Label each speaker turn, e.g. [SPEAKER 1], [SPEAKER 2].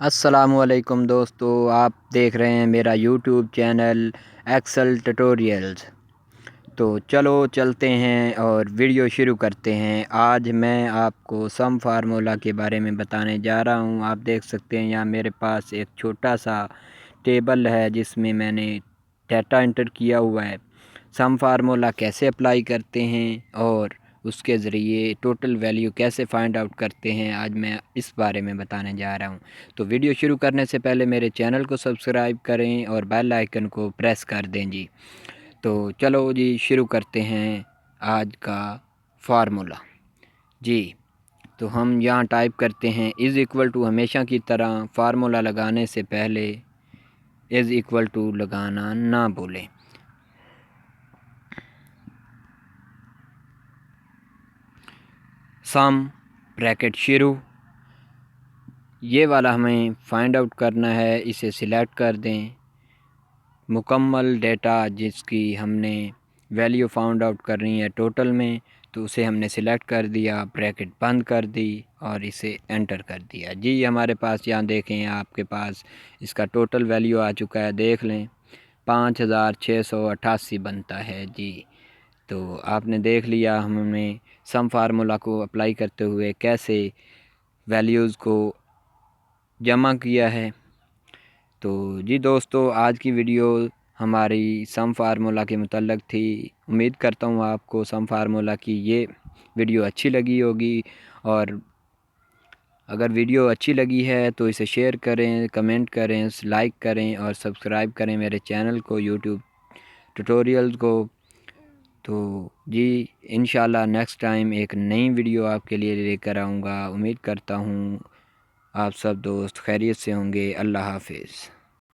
[SPEAKER 1] السلام علیکم دوستو، آپ دیکھ رہے ہیں میرا یوٹیوب چینل ایکسل ٹیٹوریلز۔ تو چلو چلتے ہیں اور ویڈیو شروع کرتے ہیں۔ آج میں آپ کو سم فارمولا کے بارے میں بتانے جا رہا ہوں۔ آپ دیکھ سکتے ہیں یہاں میرے پاس ایک چھوٹا سا ٹیبل ہے جس میں میں نے ڈیٹا انٹر کیا ہوا ہے۔ سم فارمولا کیسے اپلائی کرتے ہیں اور اس کے ذریعے ٹوٹل ویلیو کیسے فائنڈ آؤٹ کرتے ہیں، آج میں اس بارے میں بتانے جا رہا ہوں۔ تو ویڈیو شروع کرنے سے پہلے میرے چینل کو سبسکرائب کریں اور بیل آئیکن کو پریس کر دیں جی۔ تو چلو جی شروع کرتے ہیں آج کا فارمولا جی۔ تو ہم یہاں ٹائپ کرتے ہیں از ایکول ٹو، ہمیشہ کی طرح فارمولا لگانے سے پہلے از ایکول ٹو لگانا نہ بھولیں۔ سم بریکٹ شروع، یہ والا ہمیں فائنڈ آؤٹ کرنا ہے، اسے سلیکٹ کر دیں۔ مکمل ڈیٹا جس کی ہم نے ویلیو فائنڈ آؤٹ کرنی ہے ٹوٹل میں، تو اسے ہم نے سلیکٹ کر دیا، بریکٹ بند کر دی اور اسے انٹر کر دیا جی۔ ہمارے پاس یہاں دیکھیں، آپ کے پاس اس کا ٹوٹل ویلیو آ چکا ہے، دیکھ لیں 5688 بنتا ہے جی۔ تو آپ نے دیکھ لیا ہمیں سم فارمولا کو اپلائی کرتے ہوئے کیسے ویلیوز کو جمع کیا ہے۔ تو جی دوستو، آج کی ویڈیو ہماری سم فارمولا کے متعلق تھی۔ امید کرتا ہوں آپ کو سم فارمولا کی یہ ویڈیو اچھی لگی ہوگی، اور اگر ویڈیو اچھی لگی ہے تو اسے شیئر کریں، کمنٹ کریں، لائک کریں اور سبسکرائب کریں میرے چینل کو، یوٹیوب ٹیٹوریلز کو۔ تو جی انشاءاللہ نیکسٹ ٹائم ایک نئی ویڈیو آپ کے لیے لے کر آؤں گا۔ امید کرتا ہوں آپ سب دوست خیریت سے ہوں گے۔ اللہ حافظ۔